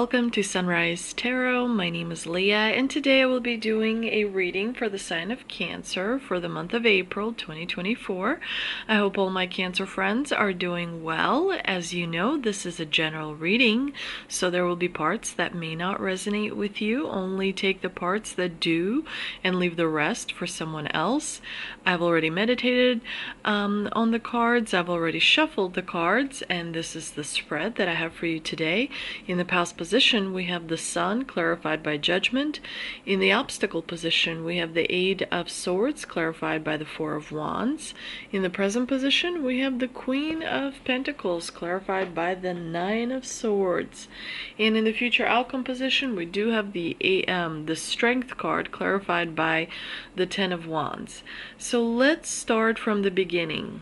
welcome to Sunrise Tarot. My name is Leah, and today I will be doing a reading for the sign of Cancer for the month of April 2024. I hope all my Cancer friends are doing well. As you know, this is a general reading, so there will be parts that may not resonate with you. Only take the parts that do and leave the rest for someone else. I've already meditated on the cards. I've already shuffled the cards, and this is the spread that I have for you today. In the past position, we have the Sun, clarified by Judgment. In the obstacle position, we have the Eight of Swords, clarified by the Four of Wands. In the present position, we have the Queen of Pentacles, clarified by the Nine of Swords. And in the future outcome position, we do have the Strength card, clarified by the Ten of Wands. So let's start from the beginning.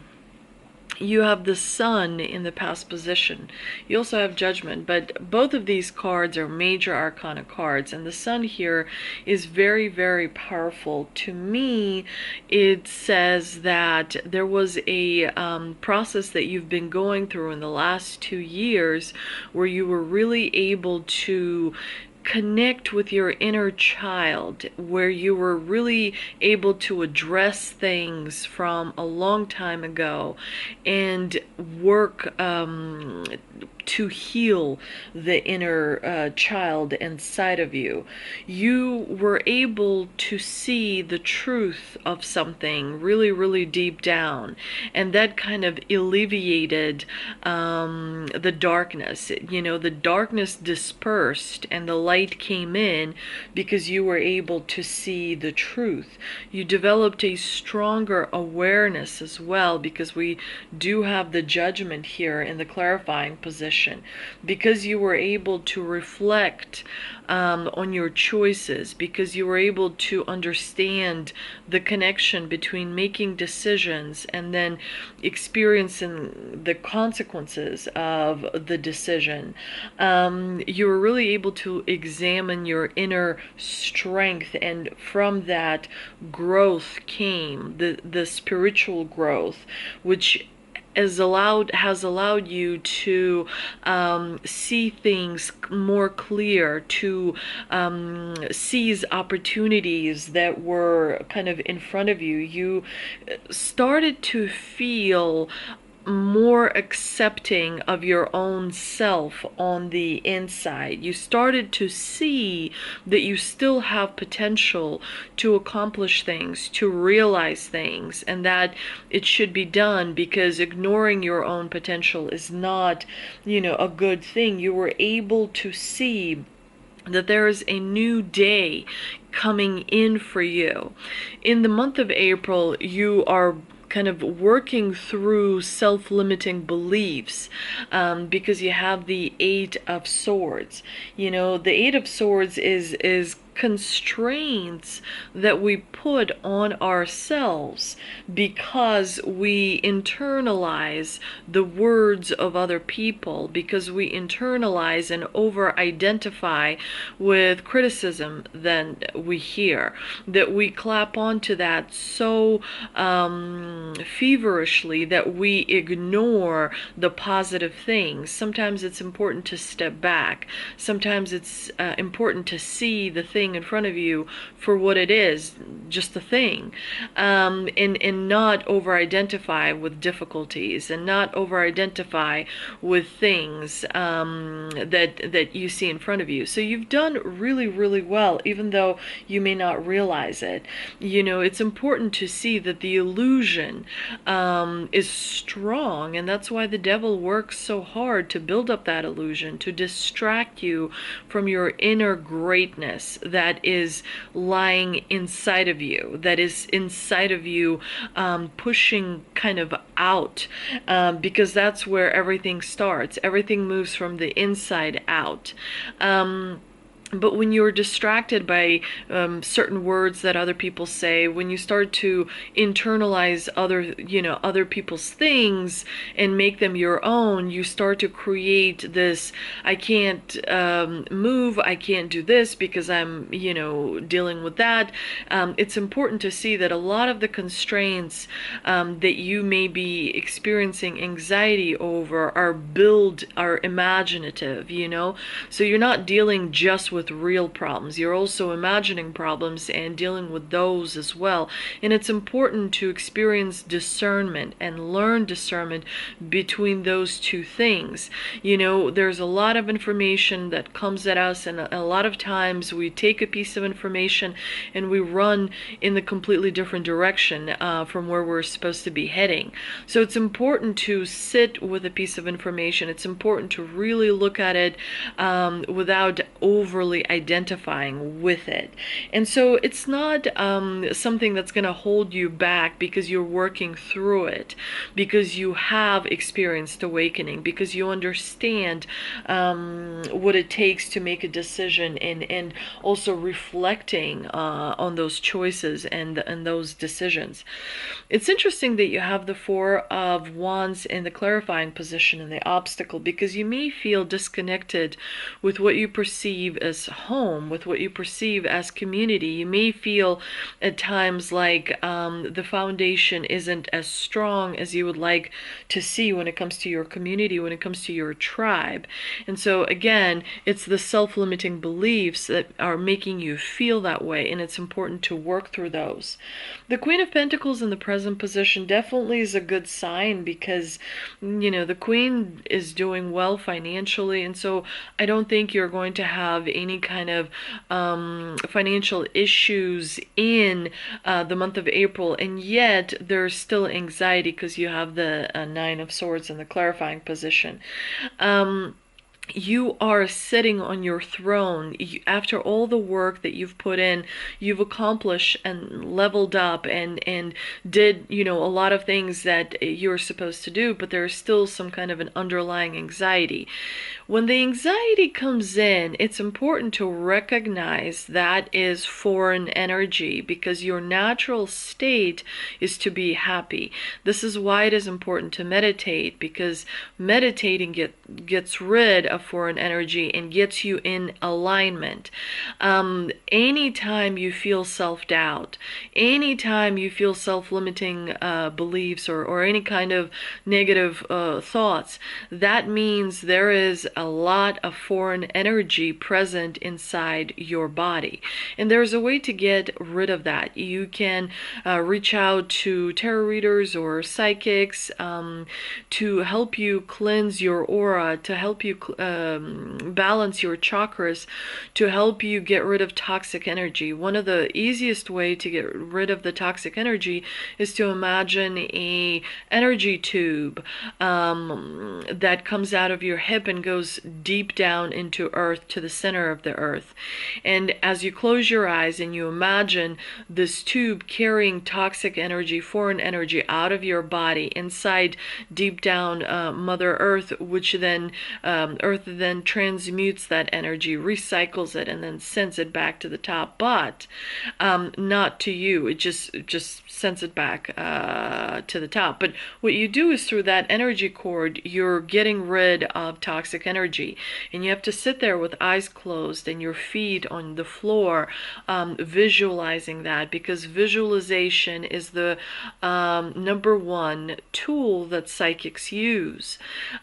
You have the Sun in the past position. You also have Judgment, but both of these cards are major arcana cards, and the Sun here is very, very powerful. To me, it says that there was a process that you've been going through in the last 2 years where you were really able to connect with your inner child, where you were really able to address things from a long time ago and work to heal the inner child inside of you. You were able to see the truth of something really, really deep down, and that kind of alleviated the darkness. You know, the darkness dispersed and the light came in because you were able to see the truth. You developed a stronger awareness as well, because we do have the Judgment here in the clarifying position, because you were able to reflect on your choices, because you were able to understand the connection between making decisions and then experiencing the consequences of the decision. You were really able to examine your inner strength, and from that growth came the spiritual growth, which has allowed you to see things more clear, to seize opportunities that were kind of in front of you. You started to feel more accepting of your own self on the inside. You started to see that you still have potential to accomplish things, to realize things, and that it should be done, because ignoring your own potential is not, a good thing. You were able to see that there is a new day coming in for you. In the month of April, you are kind of working through self-limiting beliefs, because you have the Eight of Swords. The Eight of Swords is constraints that we put on ourselves because we internalize the words of other people, because we internalize and over-identify with criticism that we hear, that we clap onto that so feverishly that we ignore the positive things. Sometimes it's important to step back. Sometimes it's important to see the thing in front of you for what it is, just a thing, and not over-identify with difficulties, and not over-identify with things that you see in front of you. So you've done really, really well, even though you may not realize it. It's important to see that the illusion is strong, and that's why the devil works so hard to build up that illusion, to distract you from your inner greatness that is lying inside of you, that is inside of you, pushing kind of out, because that's where everything starts. Everything moves from the inside out. But when you're distracted by certain words that other people say, when you start to internalize other people's things and make them your own, you start to create this, I can't move, I can't do this because I'm, dealing with that. It's important to see that a lot of the constraints that you may be experiencing anxiety over are imaginative, so you're not dealing just with real problems. You're also imagining problems and dealing with those as well. And it's important to experience discernment and learn discernment between those two things. There's a lot of information that comes at us, and a lot of times we take a piece of information and we run in the completely different direction from where we're supposed to be heading. So it's important to sit with a piece of information. It's important to really look at it without overly identifying with it. And so it's not something that's going to hold you back because you're working through it, because you have experienced awakening, because you understand what it takes to make a decision, and also reflecting on those choices and those decisions. It's interesting that you have the Four of Wands in the clarifying position in the obstacle, because you may feel disconnected with what you perceive as home, with what you perceive as community. You may feel at times like the foundation isn't as strong as you would like to see when it comes to your community, when it comes to your tribe. And so again, it's the self-limiting beliefs that are making you feel that way, and it's important to work through those. The Queen of Pentacles in the present position definitely is a good sign, because the Queen is doing well financially, and so I don't think you're going to have any kind of financial issues in the month of April, and yet there's still anxiety because you have the Nine of Swords in the clarifying position. You are sitting on your throne. After all the work that you've put in, you've accomplished and leveled up and did, a lot of things that you're supposed to do, but there's still some kind of an underlying anxiety. When the anxiety comes in, it's important to recognize that is foreign energy, because your natural state is to be happy. This is why it is important to meditate, because meditating gets rid of foreign energy and gets you in alignment. Anytime you feel self-doubt, anytime you feel self-limiting beliefs or any kind of negative thoughts, that means there is a lot of foreign energy present inside your body. And there's a way to get rid of that. You can reach out to tarot readers or psychics to help you cleanse your aura, to help you balance your chakras, to help you get rid of toxic energy. One of the easiest way to get rid of the toxic energy is to imagine a energy tube that comes out of your hip and goes deep down into earth, to the center of the earth. And as you close your eyes and you imagine this tube carrying toxic energy, foreign energy out of your body inside deep down Mother Earth, which then Earth then transmutes that energy, recycles it, and then sends it back to the top, but not to you. It just sends it back to the top. But what you do is, through that energy cord, you're getting rid of toxic energy, and you have to sit there with eyes closed and your feet on the floor, visualizing that, because visualization is the number one tool that psychics use.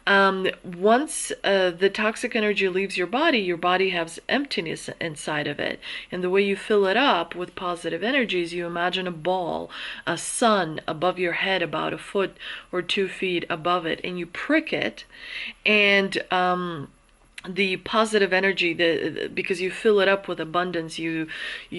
Once the toxic energy leaves your body has emptiness inside of it, and the way you fill it up with positive energies, you imagine a ball, a sun above your head, about a foot or 2 feet above it, and you prick it, and the positive energy, because you fill it up with abundance, you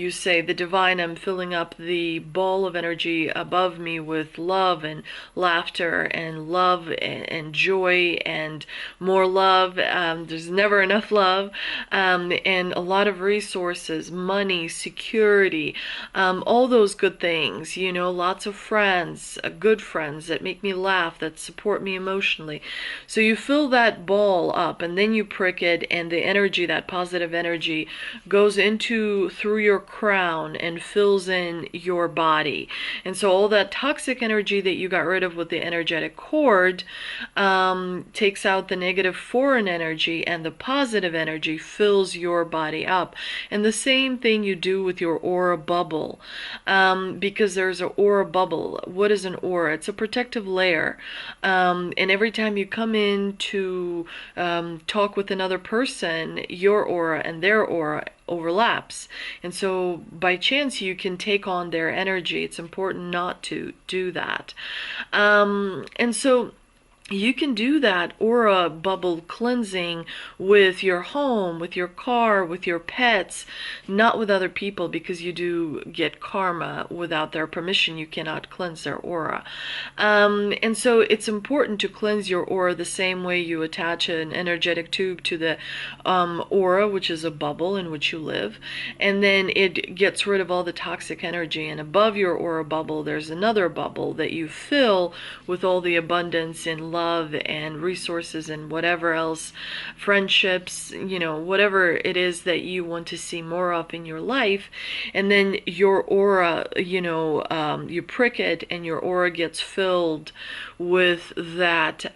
say, the divine, I'm filling up the ball of energy above me with love and laughter and love and joy and more love. There's never enough love, and a lot of resources, money, security, all those good things, lots of friends, good friends that make me laugh, that support me emotionally. So you fill that ball up, and then you pray prick it, and the energy, that positive energy, goes into through your crown and fills in your body. And so all that toxic energy that you got rid of with the energetic cord takes out the negative foreign energy, and the positive energy fills your body up. And the same thing you do with your aura bubble, because there's an aura bubble. What is an aura? It's a protective layer. And every time you come in to talk with another person, your aura and their aura overlaps. And so by chance you can take on their energy. It's important not to do that. And so you can do that aura bubble cleansing with your home, with your car, with your pets, not with other people, because you do get karma. Without their permission, you cannot cleanse their aura. And so it's important to cleanse your aura the same way you attach an energetic tube to the aura, which is a bubble in which you live, and then it gets rid of all the toxic energy. And above your aura bubble, there's another bubble that you fill with all the abundance and love and resources and whatever else, friendships, whatever it is that you want to see more of in your life. And then your aura, you prick it, and your aura gets filled with that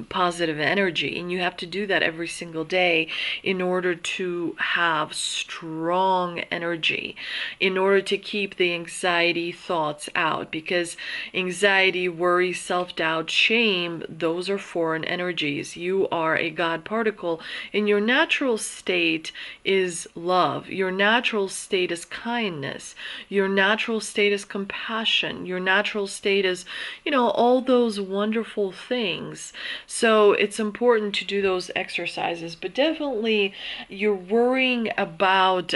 positive energy. And you have to do that every single day in order to have strong energy, in order to keep the anxiety thoughts out, because anxiety, worry, self-doubt, shame, those are foreign energies. You are a God particle, and your natural state is love. Your natural state is kindness. Your natural state is compassion. Your natural state is, all those wonderful things. So it's important to do those exercises. But definitely, you're worrying about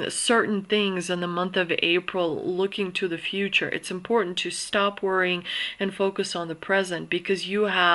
certain things in the month of April, looking to the future. It's important to stop worrying and focus on the present, because you have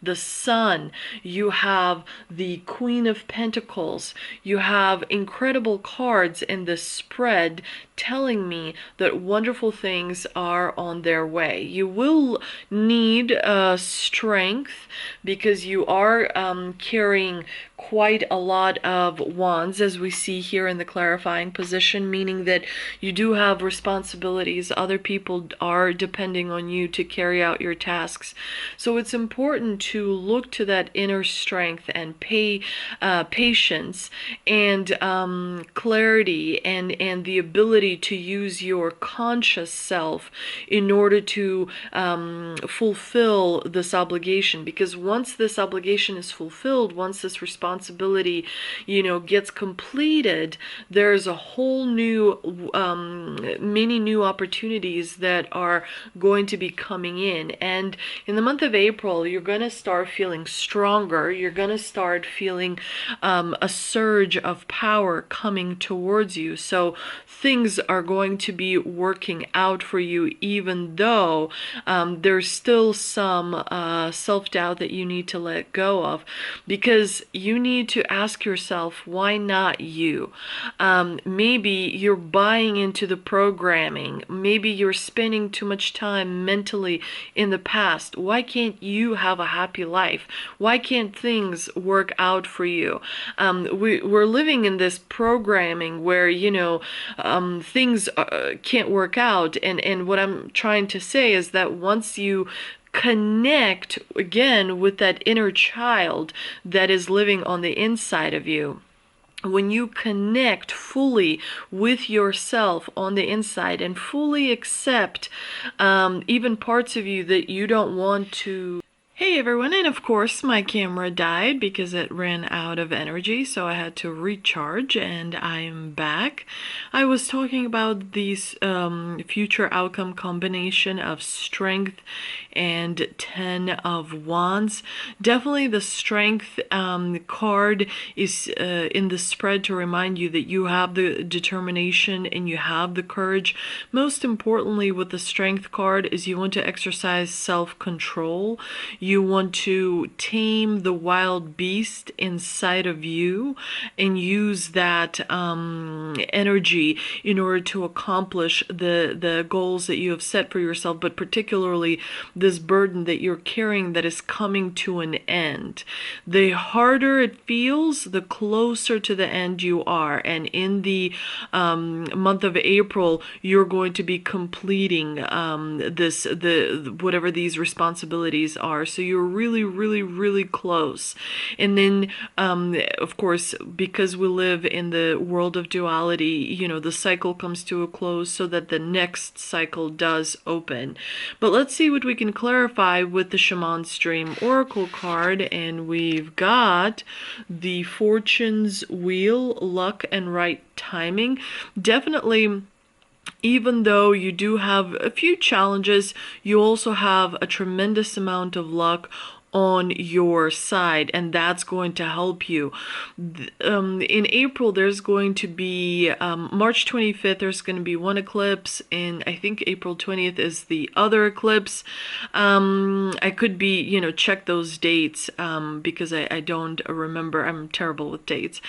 the Sun, you have the Queen of Pentacles, you have incredible cards in the spread telling me that wonderful things are on their way. You will need strength, because you are carrying quite a lot of wands, as we see here in the clarifying position, meaning that you do have responsibilities. Other people are depending on you to carry out your tasks. So it's important to look to that inner strength and patience and clarity and the ability to use your conscious self in order to fulfill this obligation. Because once this obligation is fulfilled, once this responsibility gets completed, there's a whole new many new opportunities that are going to be coming in. And in the month of April, you're going to start feeling stronger. You're going to start feeling a surge of power coming towards you. So things are going to be working out for you, even though there's still some self-doubt that you need to let go of, because you need to ask yourself, why not you? Maybe you're buying into the programming. Maybe you're spending too much time mentally in the past. Why can't you have a happy life? Why can't things work out for you? We're living in this programming where, things can't work out. And what I'm trying to say is that once you connect again with that inner child that is living on the inside of you, when you connect fully with yourself on the inside and fully accept even parts of you that you don't want to. Hey everyone, and of course my camera died because it ran out of energy, so I had to recharge, and I'm back. I was talking about these future outcome combination of strength and 10 of Wands. Definitely the strength card is in the spread to remind you that you have the determination and you have the courage. Most importantly with the strength card is you want to exercise self-control. You want to tame the wild beast inside of you and use that energy in order to accomplish the goals that you have set for yourself, but particularly this burden that you're carrying that is coming to an end. The harder it feels, the closer to the end you are. And in the month of April, you're going to be completing whatever these responsibilities are. So you're really, really, really close. And then, of course, because we live in the world of duality, the cycle comes to a close so that the next cycle does open. But let's see what we can clarify with the Shaman Stream Oracle card. And we've got the Fortune's Wheel, luck and right timing. Definitely, even though you do have a few challenges, you also have a tremendous amount of luck on your side, and that's going to help you. In April, there's going to be March 25th, there's going to be one eclipse, and I think April 20th is the other eclipse. I could be, check those dates because I don't remember. I'm terrible with dates.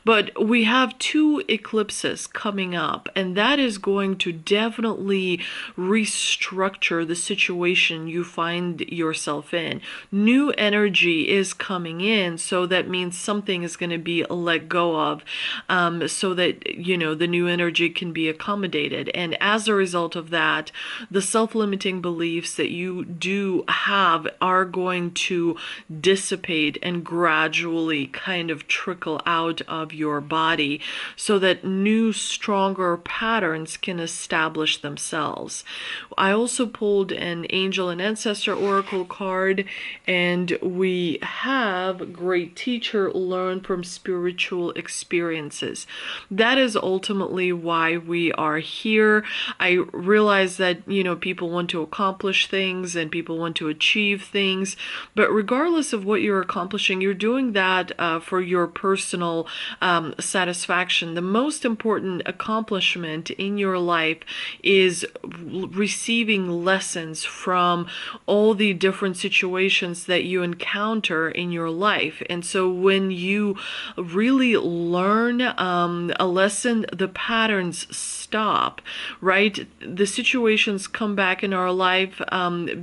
But we have two eclipses coming up, and that is going to definitely restructure the situation you find yourself in. New energy is coming in, so that means something is going to be let go of, so that the new energy can be accommodated. And as a result of that, the self-limiting beliefs that you do have are going to dissipate and gradually kind of trickle out of your body, so that new, stronger patterns can establish themselves. I also pulled an Angel and Ancestor Oracle card, and we have Great Teacher, learn from spiritual experiences. That is ultimately why we are here. I realize that, people want to accomplish things and people want to achieve things, but regardless of what you're accomplishing, you're doing that for your personal satisfaction. The most important accomplishment in your life is receiving lessons from all the different situations that you encounter in your life. And so when you really learn a lesson, the patterns stop, right? The situations come back in our life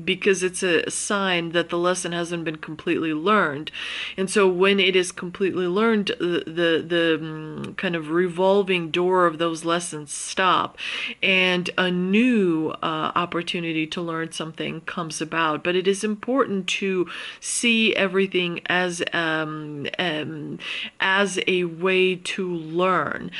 because it's a sign that the lesson hasn't been completely learned. And so when it is completely learned, the kind of revolving door of those lessons stop, and a new opportunity to learn something comes about. But it is important to see everything as a way to learn.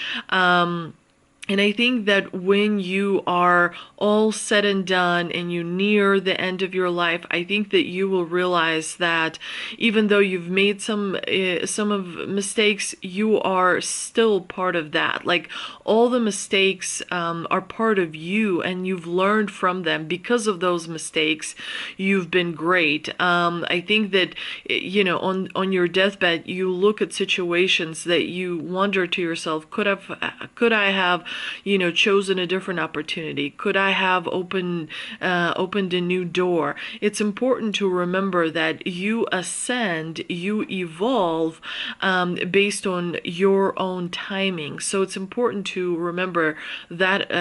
And I think that when you are all said and done and you near the end of your life, I think that you will realize that even though you've made some of mistakes, you are still part of that. Like, all the mistakes are part of you, and you've learned from them. Because of those mistakes, you've been great. I think that, on your deathbed, you look at situations that you wonder to yourself, could I have chosen a different opportunity? Could I have opened a new door? It's important to remember that you ascend, you evolve based on your own timing. So it's important to remember that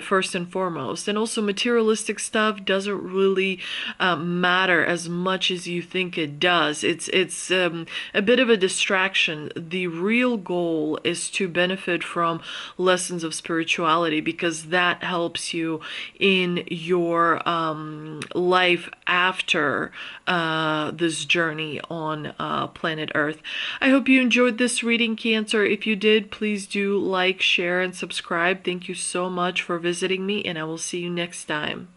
first and foremost. And also, materialistic stuff doesn't really matter as much as you think it does. It's a bit of a distraction. The real goal is to benefit from lessons of spirituality, because that helps you in your life after this journey on planet Earth. I hope you enjoyed this reading, Cancer. If you did, please do like, share, and subscribe. Thank you so much for visiting me, and I will see you next time.